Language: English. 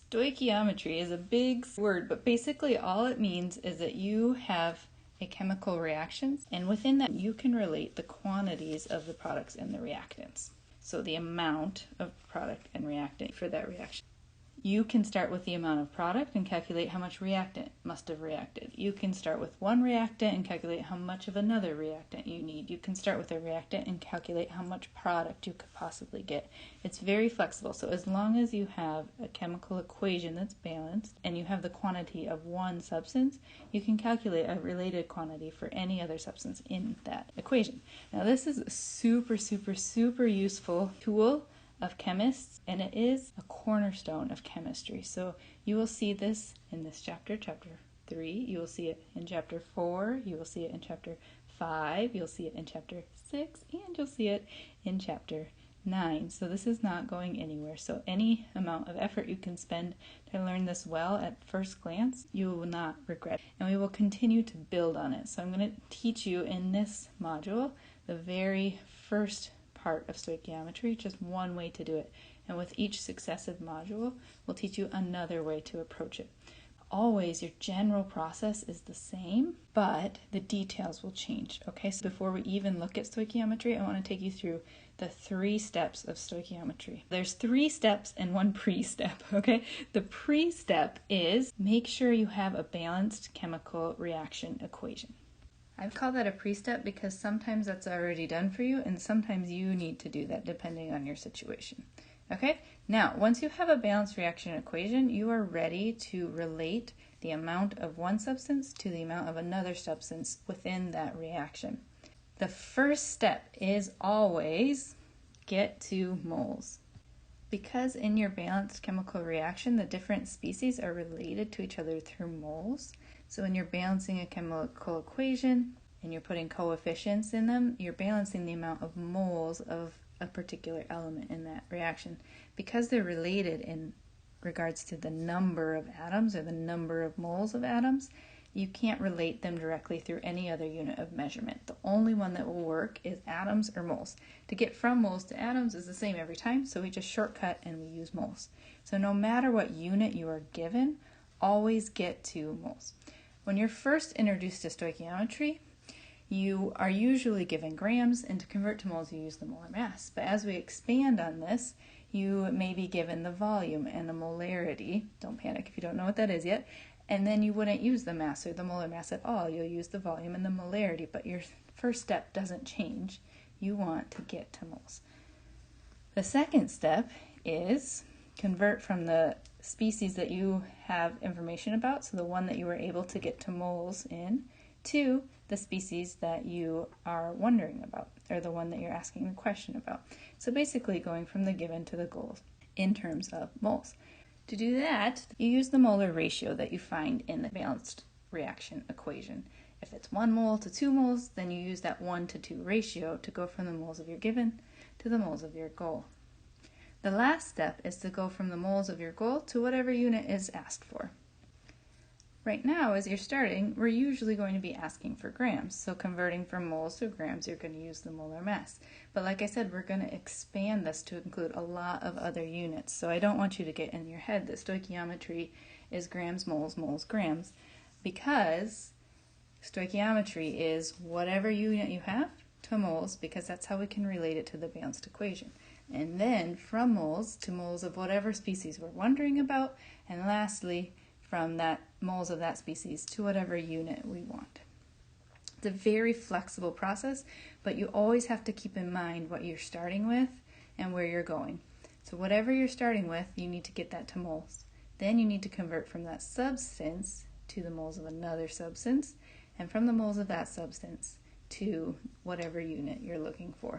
Stoichiometry is a big word, but basically all it means is that you have a chemical reaction, and within that you can relate the quantities of the products and the reactants. So the amount of product and reactant for that reaction. You can start with the amount of product and calculate how much reactant must have reacted. You can start with one reactant and calculate how much of another reactant you need. You can start with a reactant and calculate how much product you could possibly get. It's very flexible, so as long as you have a chemical equation that's balanced and you have the quantity of one substance, you can calculate a related quantity for any other substance in that equation. Now this is a super useful tool of chemists, and it is a cornerstone of chemistry. So you will see this in this chapter, chapter 3, you will see it in chapter 4, you will see it in chapter 5, you'll see it in chapter 6, and you'll see it in chapter 9. So this is not going anywhere. So any amount of effort you can spend to learn this well at first glance, you will not regret. And we will continue to build on it. So I'm going to teach you in this module the very first part of stoichiometry, just one way to do it. And with each successive module, we'll teach you another way to approach it. Always, your general process is the same, but the details will change. Okay, so before we even look at stoichiometry, I want to take you through the 3 steps of stoichiometry. There's 3 steps and 1 pre-step, okay? The pre-step is make sure you have a balanced chemical reaction equation. I've called that a pre-step because sometimes that's already done for you and sometimes you need to do that depending on your situation. Okay, now once you have a balanced reaction equation, you are ready to relate the amount of one substance to the amount of another substance within that reaction. The first step is always get to moles. Because in your balanced chemical reaction, the different species are related to each other through moles. So when you're balancing a chemical equation and you're putting coefficients in them, you're balancing the amount of moles of a particular element in that reaction. Because they're related in regards to the number of atoms or the number of moles of atoms, you can't relate them directly through any other unit of measurement. The only one that will work is atoms or moles. To get from moles to atoms is the same every time, so we just shortcut and we use moles. So no matter what unit you are given, always get to moles. When you're first introduced to stoichiometry, you are usually given grams, and to convert to moles you use the molar mass. But as we expand on this, you may be given the volume and the molarity. Don't panic if you don't know what that is yet. And then you wouldn't use the mass or the molar mass at all. You'll use the volume and the molarity, but your first step doesn't change. You want to get to moles. The second step is convert from the species that you have information about, so the one that you were able to get to moles in, to the species that you are wondering about, or the one that you're asking the question about. So basically going from the given to the goal in terms of moles. To do that, you use the molar ratio that you find in the balanced reaction equation. If it's 1 mole to 2 moles, then you use that 1 to 2 ratio to go from the moles of your given to the moles of your goal. The last step is to go from the moles of your goal to whatever unit is asked for. Right now, as you're starting, we're usually going to be asking for grams. So converting from moles to grams, you're going to use the molar mass. But like I said, we're going to expand this to include a lot of other units. So I don't want you to get in your head that stoichiometry is grams, moles, moles, grams, because stoichiometry is whatever unit you have to moles, because that's how we can relate it to the balanced equation. And then from moles to moles of whatever species we're wondering about, and lastly, from that moles of that species to whatever unit we want. It's a very flexible process, but you always have to keep in mind what you're starting with and where you're going. So whatever you're starting with, you need to get that to moles. Then you need to convert from that substance to the moles of another substance, and from the moles of that substance to whatever unit you're looking for.